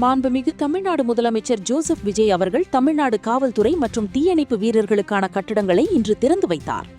மாண்புமிகு தமிழ்நாடு முதலமைச்சர் ஜோசப் விஜய் அவர்கள் தமிழ்நாடு காவல்துறை மற்றும் தீயணைப்பு வீரர்களுக்கான கட்டடங்களை இன்று திறந்து வைத்தார்.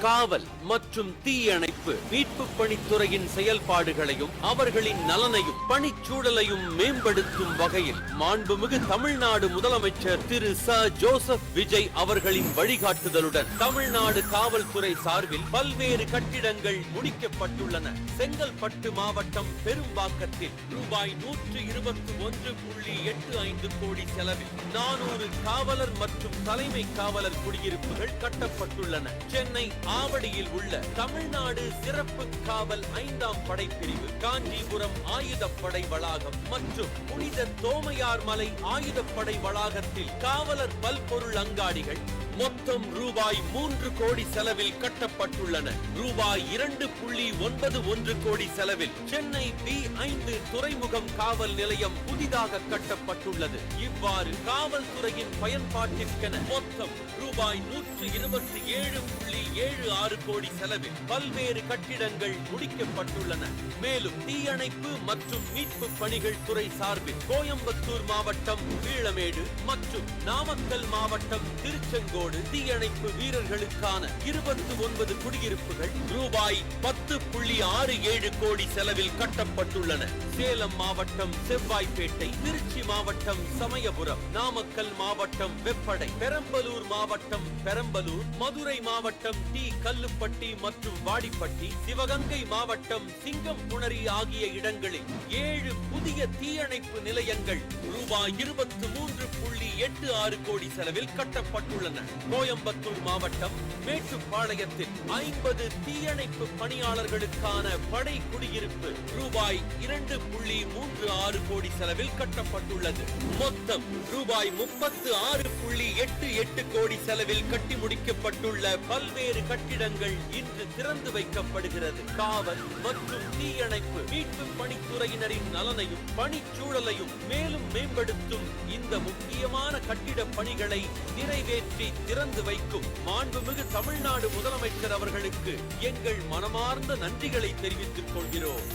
காவல் மற்றும் தீயணைப்பு மீட்பு பணித்துறையின் செயல்பாடுகளையும் அவர்களின் நலனையும் பணிச்சூழலையும் மேம்படுத்தும் வகையில் மாண்புமிகு தமிழ்நாடு முதலமைச்சர் திரு ச ஜோசப் விஜய் அவர்களின் வழிகாட்டுதலுடன் தமிழ்நாடு காவல்துறை சார்பில் பல்வேறு கட்டிடங்கள் முடிக்கப்பட்டுள்ளன. செங்கல்பட்டு மாவட்டம் பெரும்பாக்கத்தில் ரூபாய் 121.85 கோடி செலவில் 400 காவலர் மற்றும் தலைமை காவலர் குடியிருப்புகள் கட்டப்பட்டுள்ளன. சென்னை ஆவடியில் உள்ள தமிழ்நாடு சிறப்பு காவல் 5ஆம் படைப்பிரிவு, காஞ்சிபுரம் ஆயுதப்படை வளாகம் மற்றும் புனித தோமையார் மலை ஆயுதப்படை வளாகத்தில் காவலர் பல்பொருள் அங்காடிகள் மொத்தம் ரூபாய் 3 கோடி செலவில் கட்டப்பட்டுள்ளன. ரூபாய் 2.91 கோடி செலவில் சென்னை B5 துறைமுகம் காவல் நிலையம் புதிதாக கட்டப்பட்டுள்ளது. இவ்வாறு காவல்துறையின் பயன்பாட்டிற்கென மொத்தம் ரூபாய் 127.76 கோடி செலவில் பல்வேறு கட்டிடங்கள் முடிக்கப்பட்டுள்ளன. மேலும் தீயணைப்பு மற்றும் மீட்பு பணிகள் துறை சார்பில் கோயம்புத்தூர் மாவட்டம் பீளமேடு மற்றும் நாமக்கல் மாவட்டம் திருச்செங்கோடு தீயணைப்பு வீரர்களுக்கான 29 குடியிருப்புகள் ரூபாய் 10.67 கோடி செலவில் கட்டப்பட்டுள்ளன. சேலம் மாவட்டம் செவ்வாய்ப்பேட்டை, திருச்சி மாவட்டம் சமயபுரம், நாமக்கல் மாவட்டம் வெப்படை, பெரம்பலூர் மாவட்டம் பெரம்பலூர், மதுரை மாவட்டம் டி கல்லுப்பட்டி மற்றும் வாடிப்பட்டி, சிவகங்கை மாவட்டம் சிங்கம்புணரி ஆகிய இடங்களில் 7 புதிய தீயணைப்பு நிலையங்கள் ரூபாய் 23.86 கோடி செலவில் கட்டப்பட்டுள்ளன. கோயம்புத்தூர் மாவட்டம் மேட்டுப்பாளையத்தில் 50 தீயணைப்பு பணியாளர்களுக்கான படை குடியிருப்பு ரூபாய் 2.36 கோடி செலவில் கட்டப்பட்டுள்ளது. மொத்தம் ரூபாய் 36.88 கோடி செலவில் கட்டி முடிக்கப்பட்டுள்ள பல்வேறு கட்டிடங்கள் இன்று திறந்து வைக்கப்படுகிறது. காவல் மற்றும் தீயணைப்பு மீட்பு பணித்துறையினரின் நலனையும் பணிச்சூழலையும் மேலும் மேம்படுத்தும் இந்த முக்கியமான கட்டிட பணிகளை நிறைவேற்றி திறந்து வைக்கும் மாண்புமிகு தமிழ்நாடு முதலமைச்சர் அவர்களுக்கு எங்கள் மனமார்ந்த நன்றிகளை தெரிவித்துக் கொள்கிறோம்.